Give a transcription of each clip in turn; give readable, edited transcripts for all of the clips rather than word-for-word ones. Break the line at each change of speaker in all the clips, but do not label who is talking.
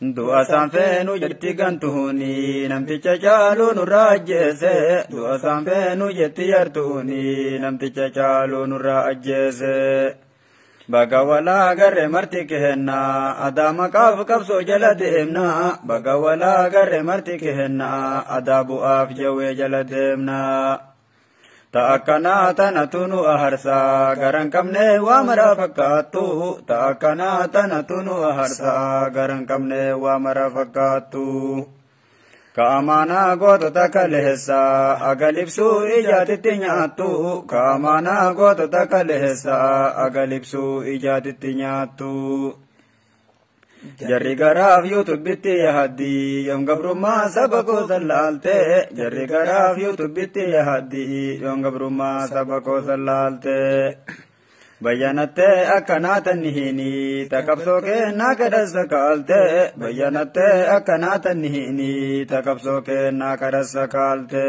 du'a saanfeenu jetti gantuuni namticha caaluu nurraa ajjeese du'a saanfeenu jetti yartuuni namticha caaluu nurraa ajjeese baga walaa garre marti kehenna adaama qaaf qabsoo jala deemna baga walaa garre marti kehenna adaa bu'aaf jawwee jala deemna ta'akkanaa tanatu nu aharsaa garan qabne waa mara fakkaattu ta'akkanaa tanatu nu aharsaa garan qabne waa mara fakkaattu ka amaanaa gootota kaleessaa agalibsuu ijaatitti nyaattu ka amaanaa gootota kaleessaa agalibsuu ijaatitti nyaattu jarri garaaf yuutubbitti yahaddii yoom gabrummaa saba koo sallaalte jarri garaaf yuutubbitti yahaddii yoom gabrummaa saba koo sallaalte bayyanattee akkanaatan hini taqabsoo kennaa kadhassa kaalte bayyanattee akkanaatan hini taqabsoo kennaa kadhassa kaalte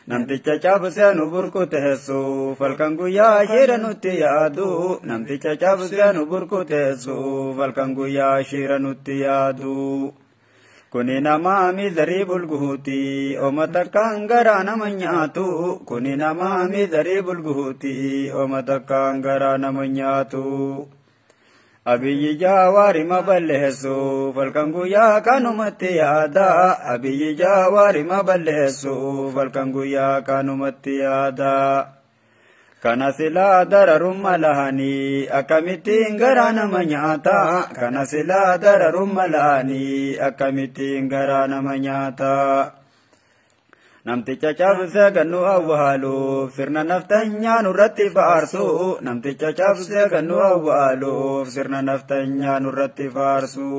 namticha cabsee nu burkuteessu falkan guyyaa shiira nutti yaadu namticha cabsee nu burkuteessu falkan guyyaa shiira nutti yaadu kuni nama mizarii bulguuti oma takkaan garaa nama nyaatu kuni nama mizarii bulguuti oma takkaan garaa nama nyaatu abiyyi jaawaari ma balleessu falkan guyyaa kanumatti yaada abiyyi jaawaari ma balleessu falkan guyyaa kanumatti yaada kana silaa dararumma lahanii akkamittiin garaa nama nyaata kana silaa dararumma lahanii akkamittiin garaa nama nyaata namticha cabsee gannu awwaaluuf sirna naftanyaa nurratti faarsu namticha cabsee gannu awwaaluuf sirna naftanyaa nurratti faarsu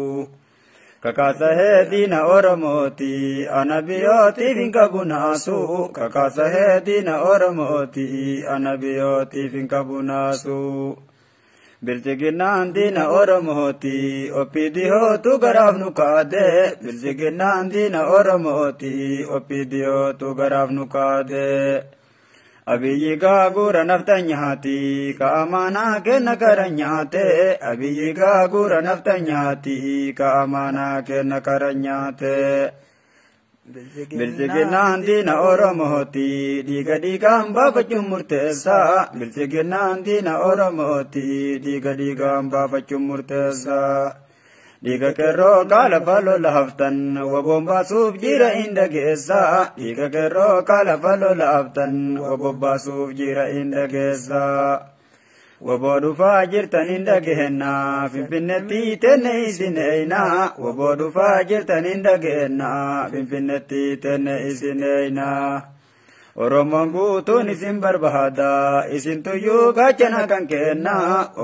kakaasahee diina oromooti anabiyootiif hin qabunaasu kakaasahee diina oromooti anabiyootiif hin qabunaasu bilchiginnaan diina oromooti oppidiyootu garaaf nu kaade bilchiginnaan diina oromooti oppidiyootu garaaf nu kaade abiyyi gaagura nafta nyaati ka amaanaa kenna kara nyaate abiyyi gaagura nafta nyaati ka amaanaa kenna kara nyaate bilchiginnaan diina oromooti dhiiga dhiigaan baafachuun murteessa bilchiginnaan diina oromooti dhiiga dhiigaan baafachuun murteessa dhiiga qeerroo kaala faloo laaftan waboon baasuuf jira hin dhageessa dhiiga qeerroo kaala faloo laaftan waboon baasuuf jira hin dhageessa waboo dhufaa jirtan hin dhageenna finfinnetti tenne isin eeyna waboo dhufaa jirtan hin dhageenna finfinnetti tenne isin eeyna oromoon guutuun isin barbaada isin tuyyuu gaachana kan kenna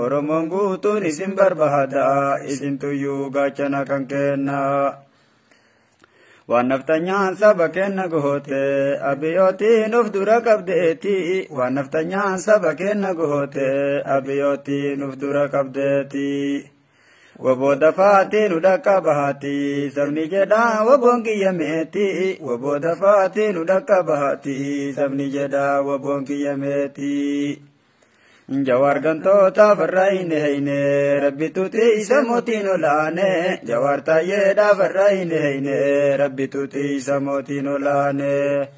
oromoon guutuun isin barbaada isin tuyyuu gaachana kan kenna waan naftanyaan saba kenna goote abiyootiin uf dura qabdeeti waan naftanyaan saba kenna goote abiyootiin uf dura qabdeeti waboo dafaatiin u dhaqqa bahati sabni jedhaa waboon kiyyameeti waboo dafaatiin u dhaqqa bahati sabni jedhaa waboon kiyyameeti jawaar gantoota farra hin heyne rabbituuti isa mootiin olaane jawaar taayyeedha farra hin heyne rabbituuti isa mootiin olaane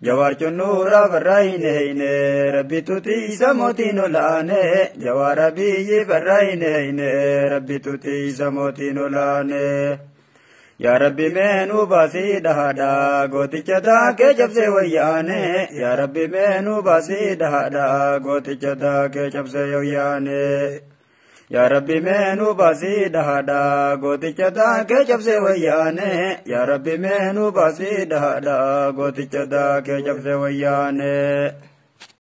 jawaar cunnuura farra hin heyne rabbituuti isa mootiin olaane jawaar abiyyi farra hin heyne rabbituuti isa mootiin olaane yaa rabbi meenuu baasii dhahaadha gooticha daakee cabsee wayyaane yaa rabbi meenuu baasii dhahaadha gooticha daakee cabsee wayyaane yaa rabbi meenuu baasii dhahaadha gooticha daakee cabsee wayyaane yaa rabbi meenuu baasii dhahaadha gooticha daakee cabsee wayyaane